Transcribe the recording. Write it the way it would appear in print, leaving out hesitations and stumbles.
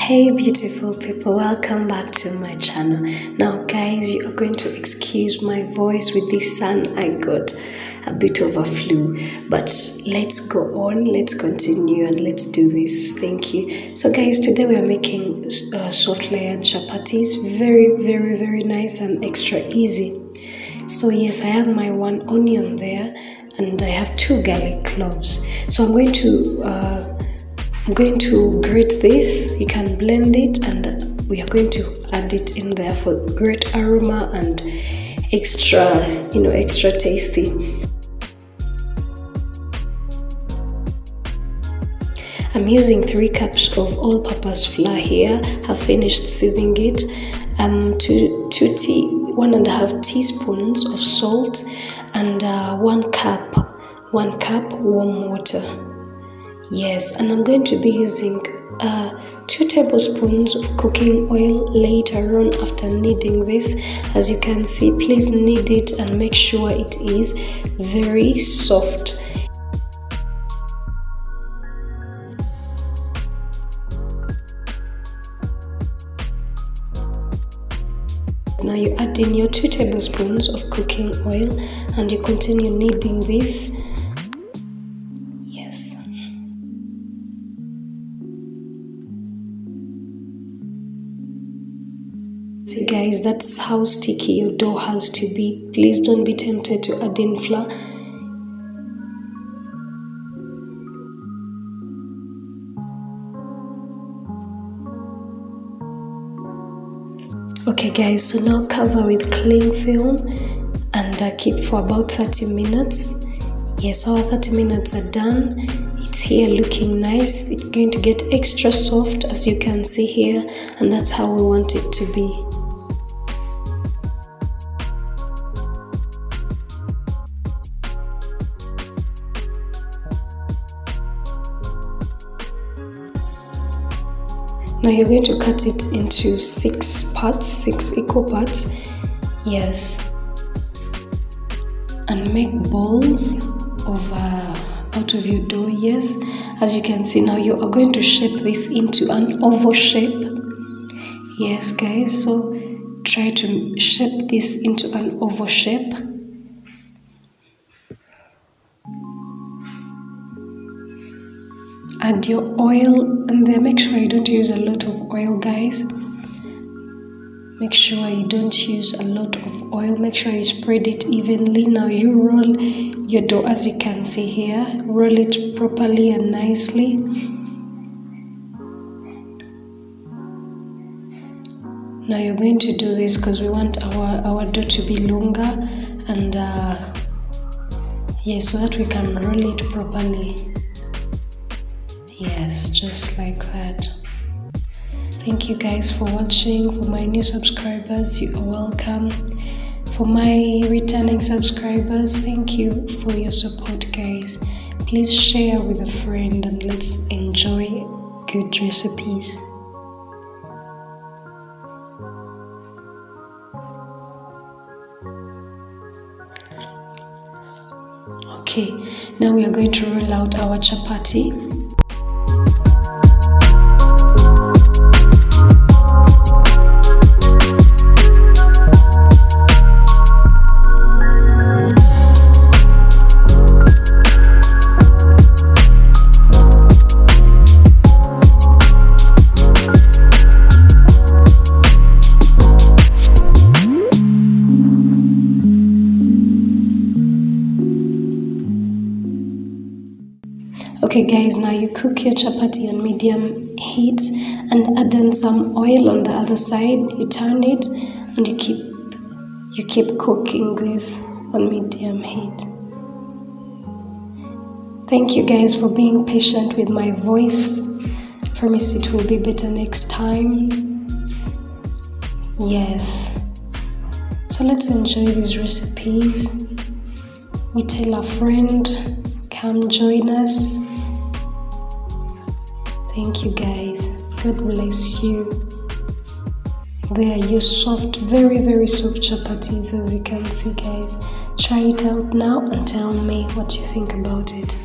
Hey beautiful people, welcome back to my channel. Now guys, you are going to excuse my voice with this sun. I got a bit of a flu, but let's go on, let's continue and let's do this. Thank you. So guys, today we are making soft layered chapatis. Very nice and extra easy. So yes, I have my one onion there and I have 2 garlic cloves. So I'm going to grate this. You can blend it and we are going to add it in there for great aroma and extra tasty. I'm using 3 cups of all-purpose flour here. I've finished sieving it. 1.5 teaspoons of salt and 1 cup warm water. Yes, and I'm going to be using 2 tablespoons of cooking oil later on after kneading this. As you can see, please knead it and make sure it is very soft. Now you add in your 2 tablespoons of cooking oil and you continue kneading this. Yes. See guys, that's how sticky your dough has to be. Please don't be tempted to add in flour. Okay guys, so now cover with cling film and keep for about 30 minutes. Yes, our 30 minutes are done. It's here looking nice. It's going to get extra soft as you can see here, and that's how we want it to be. Now you're going to cut it into 6 equal parts. Yes. And make balls out of your dough. Yes. As you can see, now you are going to shape this into an oval shape. Yes, guys. So try to shape this into an oval shape. Add your oil and then make sure you don't use a lot of oil, guys. Make sure you don't use a lot of oil. Make sure you spread it evenly. Now you roll your dough as you can see here. Roll it properly and nicely. Now you're going to do this because we want our dough to be longer and so that we can roll it properly. Yes, just like that. Thank you guys for watching. For my new subscribers, you are welcome. For my returning subscribers, thank you for your support, guys. Please share with a friend and let's enjoy good recipes. Okay, now we are going to roll out our chapati. Okay guys, now you cook your chapati on medium heat and add in some oil on the other side. You turn it and you keep cooking this on medium heat. Thank you guys for being patient with my voice. I promise it will be better next time. Yes. So let's enjoy these recipes. You tell a friend, come join us. Thank you guys. God bless you. They are your soft, very soft chapatis, as you can see, guys. Try it out now and tell me what you think about it.